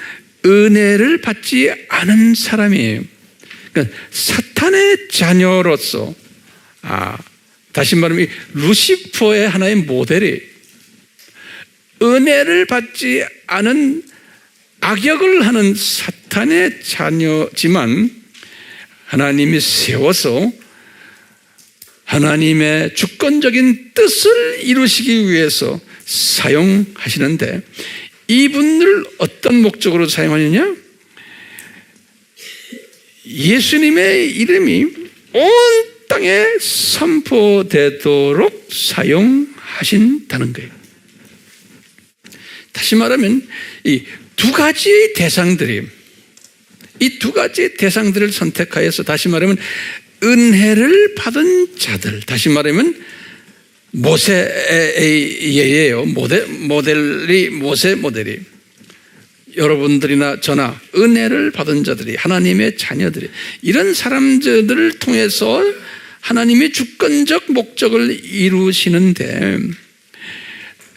은혜를 받지 않은 사람이에요. 그러니까 사탄의 자녀로서, 다시 말하면 루시퍼의 하나의 모델이 은혜를 받지 않은 악역을 하는 사탄의 자녀지만 하나님이 세워서 하나님의 주권적인 뜻을 이루시기 위해서 사용하시는데, 이분을 어떤 목적으로 사용하느냐? 예수님의 이름이 온 땅에 선포되도록 사용하신다는 거예요. 다시 말하면 이 두 가지 대상들이, 이 두 가지 대상들을 선택하여서, 다시 말하면 은혜를 받은 자들, 다시 말하면 모세의 예예요. 모델이 모세 모델이, 여러분들이나 저나 은혜를 받은 자들이, 하나님의 자녀들이, 이런 사람들을 통해서 하나님의 주권적 목적을 이루시는데,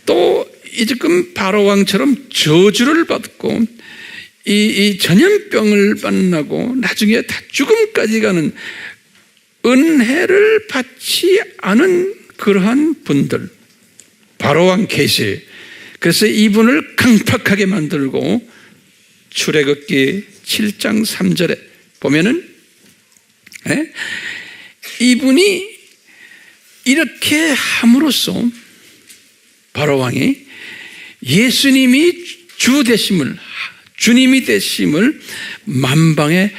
또 지금 바로왕처럼 저주를 받고 이 전염병을 만나고 나중에 다 죽음까지 가는 은혜를 받지 않은 그러한 분들, 바로왕 케이스. 그래서 이분을 강팍하게 만들고 출애굽기 7장 3절에 보면은 이분이 이렇게 함으로써 바로왕이 예수님이 주 되심을, 주님이 되심을 만방에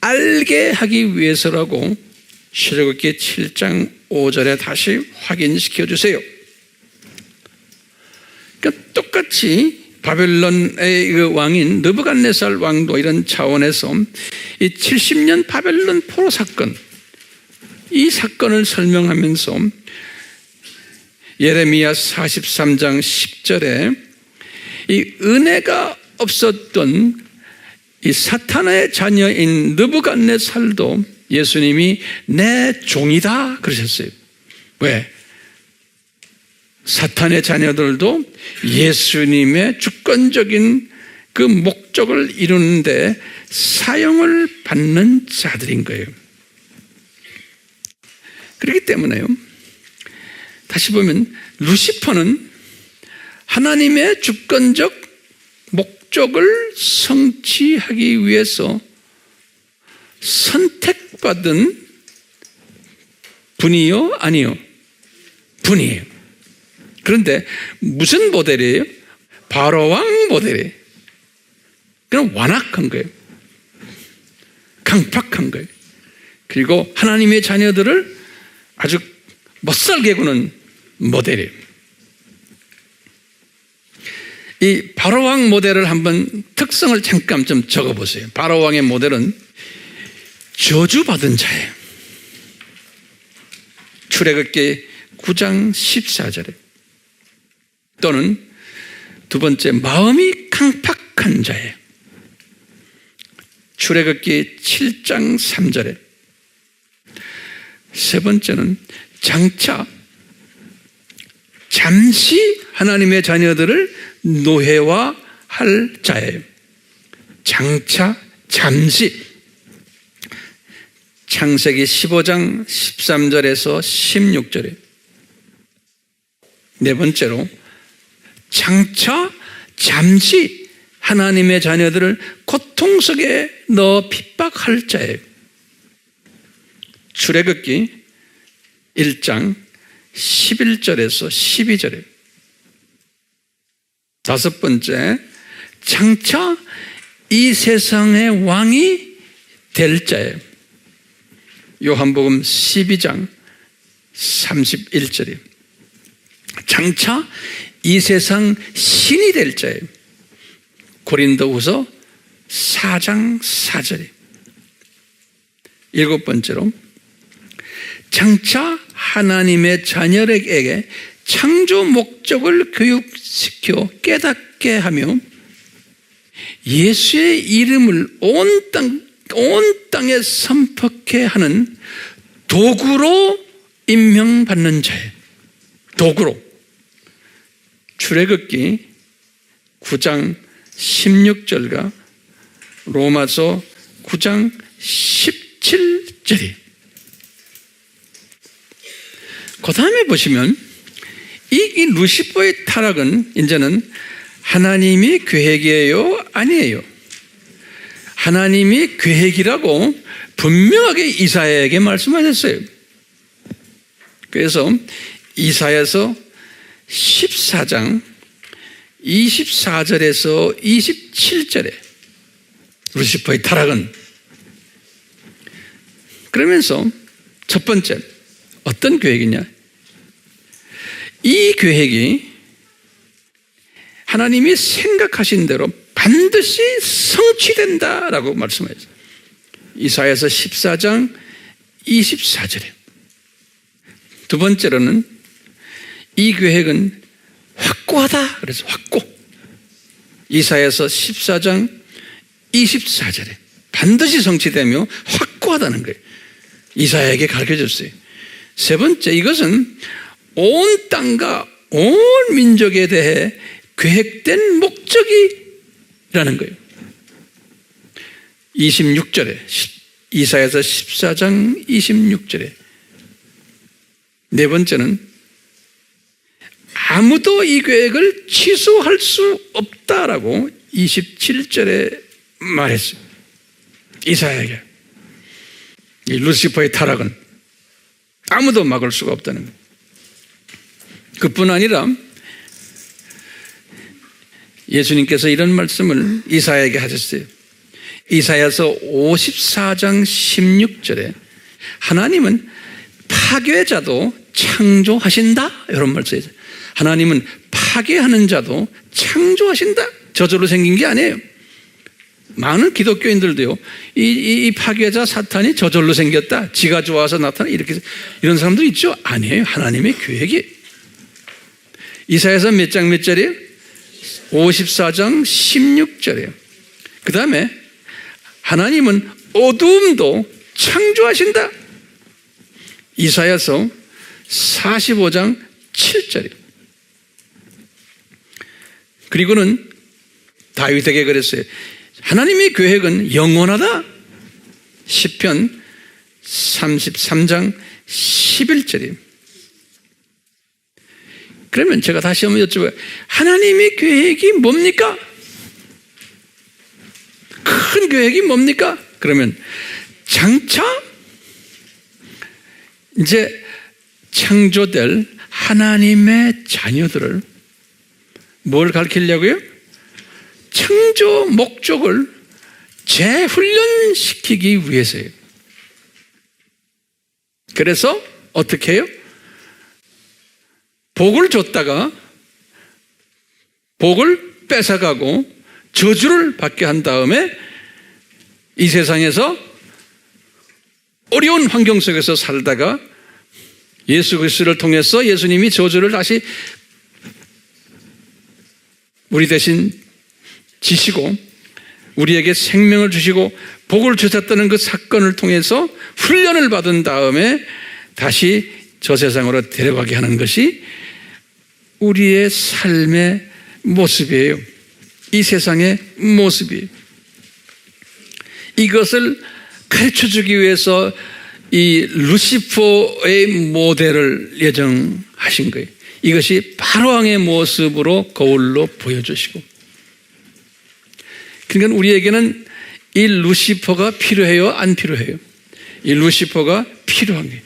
알게 하기 위해서라고 출애굽기 7장 5절에 다시 확인시켜 주세요. 그러니까 똑같이 바벨론의 그 왕인 느부갓네살 왕도 이런 차원에서 이 70년 바벨론 포로 사건, 이 사건을 설명하면서 예레미야 43장 10절에 이 은혜가 없었던 이 사탄의 자녀인 느부갓네살도 예수님이 내 종이다 그러셨어요. 왜? 사탄의 자녀들도 예수님의 주권적인 그 목적을 이루는데 사용을 받는 자들인 거예요. 그렇기 때문에요, 다시 보면 루시퍼는 하나님의 주권적 목적을 성취하기 위해서 선택받은 분이요? 아니요? 분이에요. 그런데 무슨 모델이에요? 바로왕 모델이에요. 그럼 완악한 거예요. 강팍한 거예요. 그리고 하나님의 자녀들을 아주 못살게 구는 모델이에요. 이 바로왕 모델을 한번 특성을 잠깐 좀 적어보세요. 바로왕의 모델은 저주받은 자예요. 출애굽기 9장 14절에. 또는 두 번째, 마음이 강팍한 자예요. 출애굽기 7장 3절에. 세 번째는 장차 잠시 하나님의 자녀들을 노예화할 자예요. 장차 잠시. 창세기 15장 13절에서 16절에. 네 번째로 장차 잠시 하나님의 자녀들을 고통 속에 넣어 핍박할 자예요. 출애굽기 1장 11절에서 12절에. 다섯 번째, 장차 이 세상의 왕이 될 자예요. 요한복음 12장 31절에. 장차 이 세상 신이 될 자예요. 고린도후서 4장 4절에. 일곱 번째로 장차 하나님의 자녀에게 창조 목적을 교육시켜 깨닫게 하며 예수의 이름을 온 땅에 선포케 하는 도구로 임명받는 자예요. 도구로. 출애굽기 9장 16절과 로마서 9장 17절이. 그 다음에 보시면 이 루시퍼의 타락은 이제는 하나님이 계획이에요? 아니에요? 하나님이 계획이라고 분명하게 이사야에게 말씀하셨어요. 그래서 이사야서 14장 24절에서 27절에 루시퍼의 타락은, 그러면서 첫 번째 어떤 계획이냐? 이 계획이 하나님이 생각하신 대로 반드시 성취된다라고 말씀하셨어요. 이사야서 14장 24절에. 두 번째로는 이 계획은 확고하다. 그래서 확고. 이사야서 14장 24절에 반드시 성취되며 확고하다는 거예요. 이사야에게 가르쳐줬어요. 세 번째, 이것은 온 땅과 온 민족에 대해 계획된 목적이라는 거예요. 26절에, 이사야서 14장 26절에. 네 번째는 아무도 이 계획을 취소할 수 없다라고 27절에 말했어요. 이사야에게. 이 루시퍼의 타락은 아무도 막을 수가 없다는 거예요. 그뿐 아니라 예수님께서 이런 말씀을 이사야에게 하셨어요. 이사야서 54장 16절에 하나님은 파괴자도 창조하신다. 이런 말씀이죠. 하나님은 파괴하는 자도 창조하신다. 저절로 생긴 게 아니에요. 많은 기독교인들도요, 이 파괴자 사탄이 저절로 생겼다, 지가 좋아서 나타나, 이런 사람도 있죠. 아니에요. 하나님의 계획이. 이사야서 몇 장 몇 절이에요? 54장 16절이에요. 그 다음에 하나님은 어두움도 창조하신다. 이사야서 45장 7절이에요. 그리고는 다윗에게 그랬어요. 하나님의 계획은 영원하다. 시편 33장 11절이에요. 그러면 제가 다시 한번 여쭤봐요. 하나님의 계획이 뭡니까? 큰 계획이 뭡니까? 그러면 장차 이제 창조될 하나님의 자녀들을 뭘 가르치려고요? 창조 목적을 재훈련시키기 위해서예요. 그래서 어떻게 해요? 복을 줬다가 복을 뺏어가고 저주를 받게 한 다음에 이 세상에서 어려운 환경 속에서 살다가 예수 그리스도를 통해서 예수님이 저주를 다시 우리 대신 지시고 우리에게 생명을 주시고 복을 주셨다는 그 사건을 통해서 훈련을 받은 다음에 다시 저 세상으로 데려가게 하는 것이 우리의 삶의 모습이에요. 이 세상의 모습이에요. 이것을 가르쳐주기 위해서 이 루시퍼의 모델을 예정하신 거예요. 이것이 바로왕의 모습으로 거울로 보여주시고, 그러니까 우리에게는 이 루시퍼가 필요해요? 안 필요해요? 이 루시퍼가 필요한 거예요.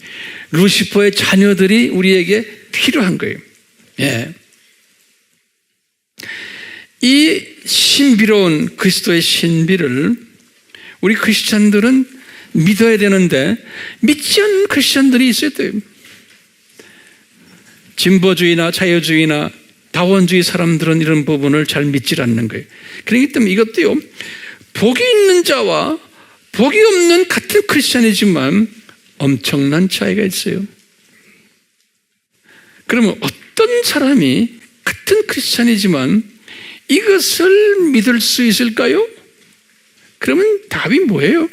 루시퍼의 자녀들이 우리에게 필요한 거예요. 예. 이 신비로운 그리스도의 신비를 우리 크리스찬들은 믿어야 되는데 믿지 않는 크리스찬들이 있어야 돼요. 진보주의나 자유주의나 다원주의 사람들은 이런 부분을 잘 믿질 않는 거예요. 그렇기 때문에 이것도요, 복이 있는 자와 복이 없는 같은 크리스찬이지만 엄청난 차이가 있어요. 그러면 어떤 사람이 같은 크리스찬이지만 이것을 믿을 수 있을까요? 그러면 답이 뭐예요?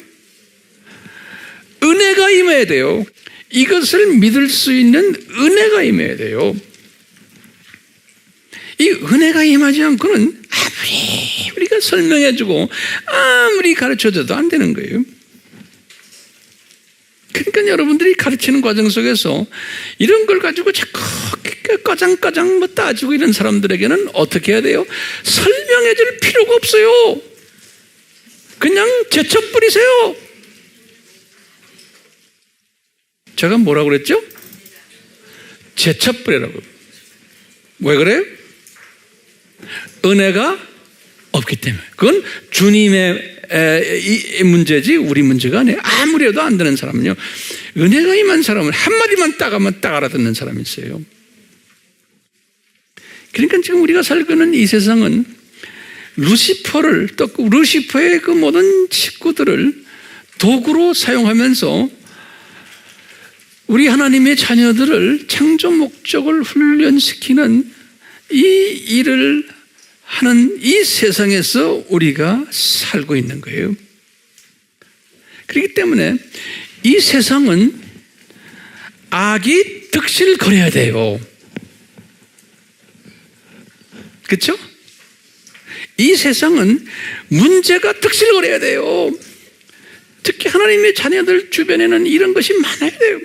은혜가 임해야 돼요. 이것을 믿을 수 있는 은혜가 임해야 돼요. 이 은혜가 임하지 않고는 아무리 우리가 설명해주고 아무리 가르쳐줘도 안 되는 거예요. 그러니까 여러분들이 가르치는 과정 속에서 이런 걸 가지고 자꾸 까장까장 뭐 따지고 이런 사람들에게는 어떻게 해야 돼요? 설명해 줄 필요가 없어요. 그냥 제쳐 뿌리세요. 제가 뭐라고 그랬죠? 제쳐 뿌리라고. 왜 그래요? 은혜가 없기 때문에. 그건 주님의 문제지 우리 문제가 아니에요. 아무리 해도 안 되는 사람은요, 은혜가 임한 사람은 한마디만 따가면 딱 알아듣는 사람이 있어요. 그러니까 지금 우리가 살고 있는 이 세상은 루시퍼를, 또 루시퍼의 그 모든 식구들을 도구로 사용하면서 우리 하나님의 자녀들을 창조 목적을 훈련시키는 이 일을 하는 이 세상에서 우리가 살고 있는 거예요. 그렇기 때문에 이 세상은 악이 득실거려야 돼요. 그렇죠? 이 세상은 문제가 득실거려야 돼요. 특히 하나님의 자녀들 주변에는 이런 것이 많아야 돼요.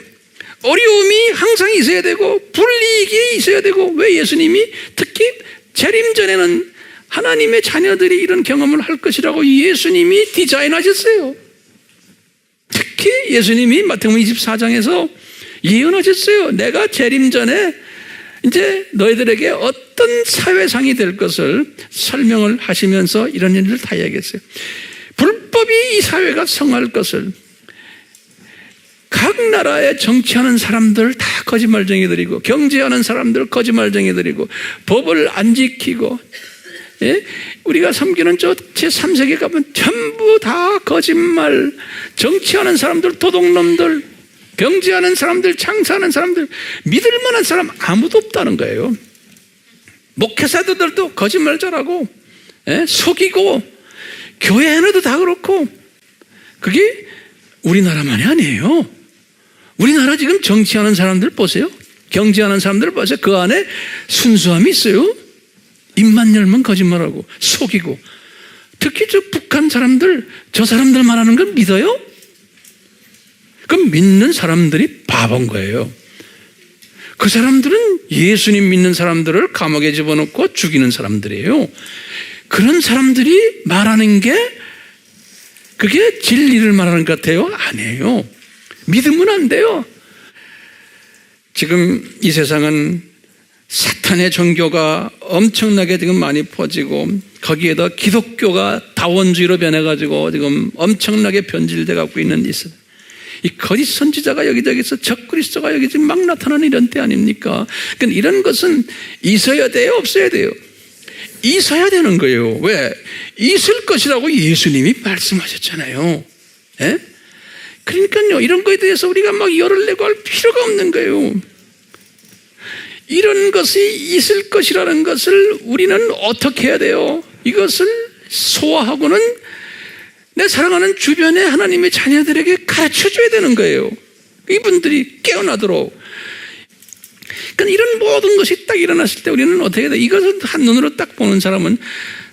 어려움이 항상 있어야 되고 불이익이 있어야 되고, 왜 예수님이 특히 재림 전에는 하나님의 자녀들이 이런 경험을 할 것이라고 예수님이 디자인하셨어요. 특히 예수님이 마태복음 24장에서 예언하셨어요. 내가 재림 전에 이제 너희들에게 어떤 사회상이 될 것을 설명을 하시면서 이런 일을 다 이야기했어요. 불법이 이 사회가 성할 것을, 각 나라에 정치하는 사람들 다 거짓말쟁이들이고, 경제하는 사람들 거짓말쟁이들이고, 법을 안 지키고, 예? 우리가 섬기는 저 제3세계 가면 전부 다 거짓말, 정치하는 사람들 도둑놈들, 경제하는 사람들, 장사하는 사람들, 믿을 만한 사람 아무도 없다는 거예요. 목회자들도 거짓말 잘하고, 예? 속이고, 교회 안에도 다 그렇고. 그게 우리나라만이 아니에요. 우리나라 지금 정치하는 사람들 보세요. 경제하는 사람들 보세요. 그 안에 순수함이 있어요. 입만 열면 거짓말하고 속이고, 특히 저 북한 사람들, 저 사람들 말하는 걸 믿어요? 그럼 믿는 사람들이 바본 거예요. 그 사람들은 예수님 믿는 사람들을 감옥에 집어넣고 죽이는 사람들이에요. 그런 사람들이 말하는 게 그게 진리를 말하는 것 같아요? 아니에요. 믿으면 안 돼요. 지금 이 세상은 사탄의 종교가 엄청나게 지금 많이 퍼지고, 거기에다 기독교가 다원주의로 변해가지고 지금 엄청나게 변질돼 갖고 있는 이 세상. 이 거짓 선지자가 여기저기서 적그리스도가 여기 지금 막 나타나는 이런 때 아닙니까? 그러니까 이런 것은 있어야 돼요, 없어야 돼요? 있어야 되는 거예요. 왜? 있을 것이라고 예수님이 말씀하셨잖아요. 예? 그러니까요, 이런 거에 대해서 우리가 막 열을 내고 할 필요가 없는 거예요. 이런 것이 있을 것이라는 것을 우리는 어떻게 해야 돼요? 이것을 소화하고는 내 사랑하는 주변의 하나님의 자녀들에게 가르쳐줘야 되는 거예요. 이분들이 깨어나도록. 그러니까 이런 모든 것이 딱 일어났을 때 우리는 어떻게 해야 돼? 이것을 한눈으로 딱 보는 사람은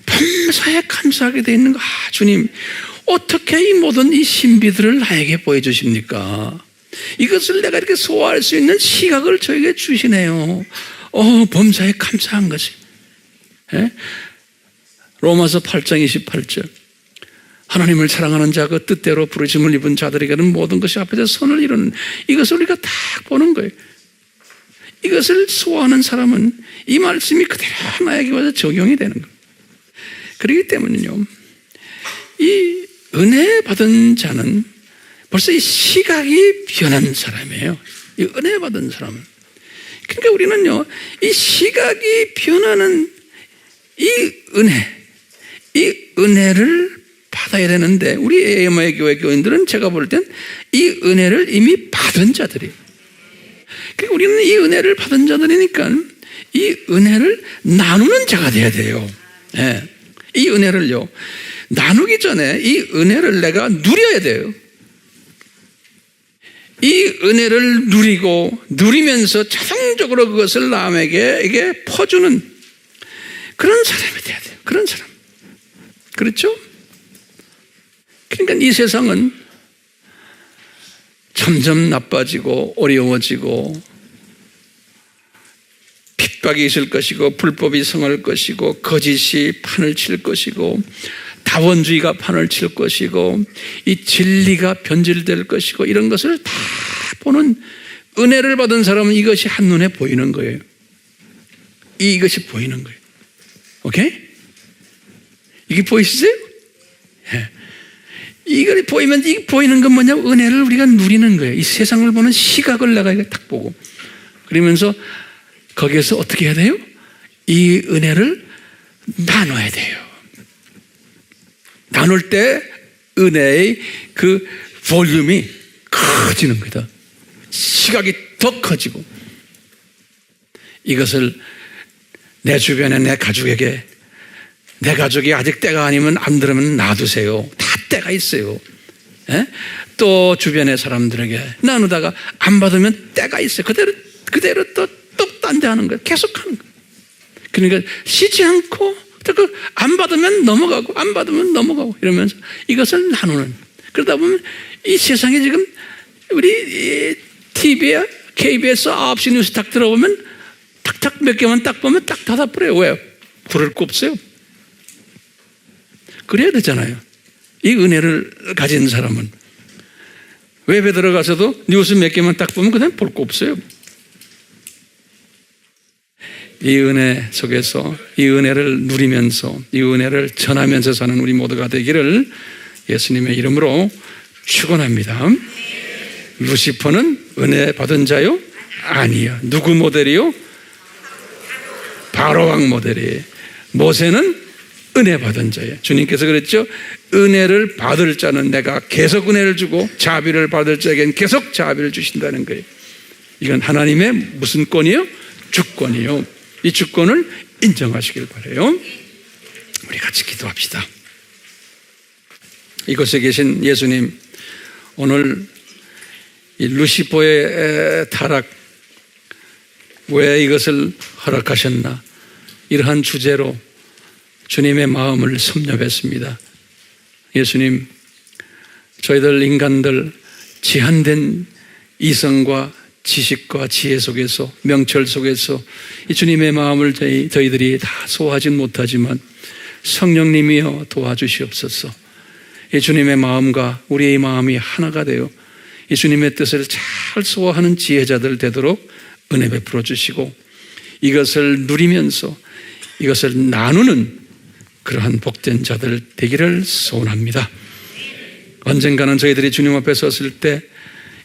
범사에 감사하게 돼 있는 거. 아, 주님, 어떻게 이 모든 이 신비들을 나에게 보여주십니까? 이것을 내가 이렇게 소화할 수 있는 시각을 저에게 주시네요. 범사에 감사한 것이. 예? 로마서 8장 28절. 하나님을 사랑하는 자, 그 뜻대로 부르심을 입은 자들에게는 모든 것이 앞에서 선을 이루는, 이것을 우리가 딱 보는 거예요. 이것을 소화하는 사람은 이 말씀이 그대로 나에게 와서 적용이 되는 거예요. 그렇기 때문에요, 이 은혜 받은 자는 벌써 이 시각이 변한 사람이에요. 이 은혜 받은 사람은. 그러니까 우리는요, 이 시각이 변하는 이 은혜를 받아야 되는데, 우리 AMI 교회 교인들은 제가 볼 땐 이 은혜를 이미 받은 자들이에요. 그러니까 우리는 이 은혜를 받은 자들이니까 이 은혜를 나누는 자가 돼야 돼요. 네. 이 은혜를요, 나누기 전에 이 은혜를 내가 누려야 돼요. 이 은혜를 누리면서 자동적으로 그것을 남에게 이게 퍼주는 그런 사람이 돼야 돼요. 그런 사람. 그렇죠? 그러니까 이 세상은 점점 나빠지고 어려워지고, 핍박이 있을 것이고, 불법이 성할 것이고, 거짓이 판을 칠 것이고, 다원주의가 판을 칠 것이고, 이 진리가 변질될 것이고, 이런 것을 다 보는, 은혜를 받은 사람은 이것이 한눈에 보이는 거예요. 이것이 보이는 거예요. 오케이? 이게 보이시세요? 예. 이걸 보이면, 이 보이는 건 뭐냐면 은혜를 우리가 누리는 거예요. 이 세상을 보는 시각을 내가 딱 보고, 그러면서 거기에서 어떻게 해야 돼요? 이 은혜를 나눠야 돼요. 나눌 때 은혜의 그 볼륨이 커지는 거다. 시각이 더 커지고, 이것을 내 주변에 내 가족에게, 내 가족이 아직 때가 아니면 안 들으면 놔두세요. 다 때가 있어요. 예? 또 주변의 사람들에게 나누다가 안 받으면 때가 있어요. 그대로 또 딴 데 하는 거예요. 계속 하는 거예요. 그러니까 쉬지 않고 안 받으면 넘어가고, 안 받으면 넘어가고, 이러면서 이것을 나누는. 그러다 보면 이 세상에 지금 우리 TV에 KBS 9시 뉴스 딱 들어보면 탁탁 몇 개만 딱 보면 딱 닫아버려요. 왜요? 부를 거 없어요. 그래야 되잖아요. 이 은혜를 가진 사람은 웹에 들어가서도 뉴스 몇 개만 딱 보면 그다음 볼 거 없어요. 이 은혜 속에서 이 은혜를 누리면서 이 은혜를 전하면서 사는 우리 모두가 되기를 예수님의 이름으로 축원합니다. 루시퍼는 은혜 받은 자요? 아니요. 누구 모델이요? 바로왕 모델이에요. 모세는 은혜 받은 자예요. 주님께서 그랬죠. 은혜를 받을 자는 내가 계속 은혜를 주고, 자비를 받을 자에게는 계속 자비를 주신다는 거예요. 이건 하나님의 무슨 권이요? 주권이요. 이 주권을 인정하시길 바라요. 우리 같이 기도합시다. 이곳에 계신 예수님, 오늘 이 루시퍼의 타락, 왜 이것을 허락하셨나? 이러한 주제로 주님의 마음을 섭렵했습니다. 예수님, 저희들 인간들 제한된 이성과 지식과 지혜 속에서, 명철 속에서 이 주님의 마음을 저희들이 다 소화하진 못하지만 성령님이여 도와주시옵소서. 이 주님의 마음과 우리의 마음이 하나가 되어 이 주님의 뜻을 잘 소화하는 지혜자들 되도록 은혜 베풀어 주시고, 이것을 누리면서 이것을 나누는 그러한 복된 자들 되기를 소원합니다. 언젠가는 저희들이 주님 앞에 섰을 때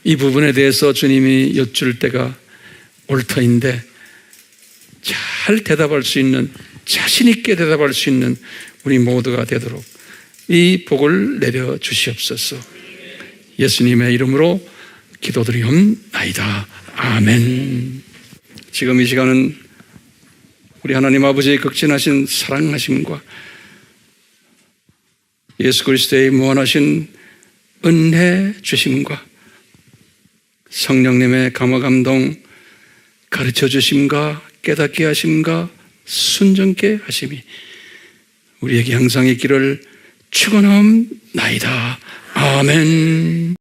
이 부분에 대해서 주님이 여쭐 때가 올 터인데, 잘 대답할 수 있는, 자신 있게 대답할 수 있는 우리 모두가 되도록 이 복을 내려 주시옵소서. 예수님의 이름으로 기도드리옵나이다. 아멘. 지금 이 시간은 우리 하나님 아버지의 극진하신 사랑하심과 예수 그리스도의 무한하신 은혜 주심과 성령님의 감화 감동, 가르쳐 주심과 깨닫게 하심과 순종케 하심이 우리에게 항상 있기를 축원하옵나이다. 아멘.